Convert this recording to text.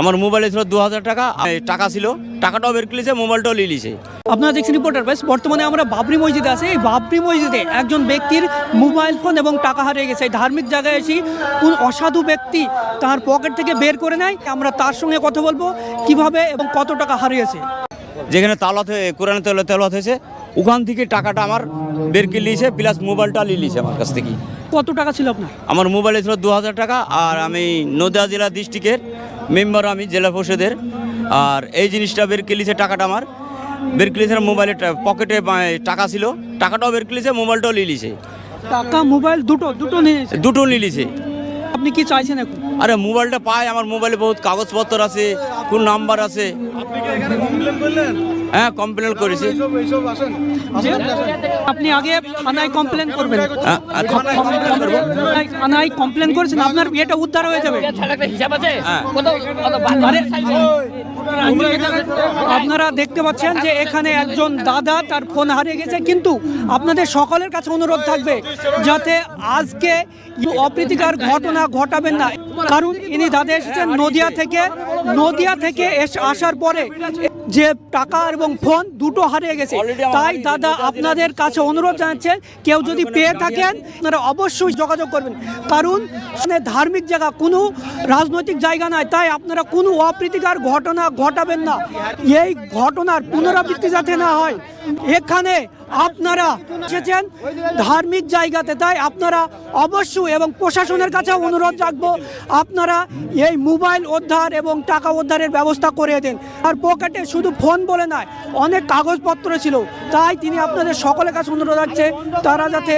আমার মোবাইলে ছিল 2000 টাকা, টাকা ছিল, টাকাটাও বের করেছে, মোবাইলটাও নিয়ে নিয়েছে। আপনারা দেখছেন রিপোর্টার ভাইস। বর্তমানে আমরা বাবরি মসজিদে আছি। এই বাবরি মসজিদে একজন ব্যক্তির মোবাইল ফোন এবং টাকা হারিয়ে গেছে। এই ধার্মিক জায়গায় এসে কোন অসাধু ব্যক্তি তার পকেট থেকে বের করে নেয়। আমরা তার সঙ্গে কথা বলবো কিভাবে এবং কত টাকা হারিয়েছে। যেখানে তালাত কোরআনে তেলাওয়াত হয়েছে ওখান থেকে টাকাটা আমার বের করে নিয়েছে, প্লাস মোবাইলটা নিয়ে নিয়েছে আমার কাছ থেকে। কত টাকা ছিল আপনার? আমার মোবাইলে ছিল 2000 টাকা, আর আমি নদিয়া জেলা ডিস্ট্রিক্টের মেম্বার, আমি জেলা পরিষদের। আর এই জিনিসটা বের করে নিয়েছে, টাকাটা আমার বের করে নিয়েছে। মোবাইলে পকেটে টাকা ছিল, টাকাটাও বের করে নিয়েছে, মোবাইলটাও নিয়ে নিয়েছে। টাকা মোবাইল দুটো নিয়ে নিয়েছে। দুটো নিয়ে নিয়েছে। আপনি কি চাইছেন এখন? আরে মোবাইলটা পায়, আমার মোবাইলে বহুত কাগজপত্র আছে, কোন নাম্বার আছে। হ্যাঁ, কমপ্লেন করেছি। আপনি আগে থানায় কমপ্লেন করবেন। হ্যাঁ, থানায় কমপ্লেন করেছেন, আপনার এটা উদ্ধার হয়ে যাবে। আপনারা দেখতে পাচ্ছেন যে এখানে একজন দাদা, তার ফোন হারিয়ে গেছে। কিন্তু আপনাদের সকলের কাছে অনুরোধ থাকবে যাতে আজকে অপ্রীতিকর ঘটনা ঘটাবেন না, কারণ ইনি দাদা এসেছেন নদিয়া থেকে আসার পরে যে টাকা এবং ফোন দুটো হারিয়ে গেছে। তাই দাদা আপনাদের কাছে অনুরোধ জানাচ্ছেন, কেউ যদি পেয়ে থাকেন আপনারা অবশ্যই যোগাযোগ করবেন, কারণ ধার্মিক জায়গা, কোনো রাজনৈতিক জায়গা নয়। তাই আপনারা কোনো অপ্রীতিকর ঘটনা ঘটাবেন না, এই ঘটনার পুনরাবৃত্তি যাতে না হয়। এখানে আপনারা এসেছেন ধার্মিক জায়গাতে, তাই আপনারা অবশ্যই এবং প্রশাসনের কাছে অনুরোধ রাখবো, আপনারা এই মোবাইল উদ্ধার এবং টাকা উদ্ধারের ব্যবস্থা করে দেন। আর পকেটে শুধু ফোন বলে নয়, অনেক কাগজপত্র ছিল। তাই তিনি আপনাদের সকলের কাছে অনুরোধ রাখছে তারা যাতে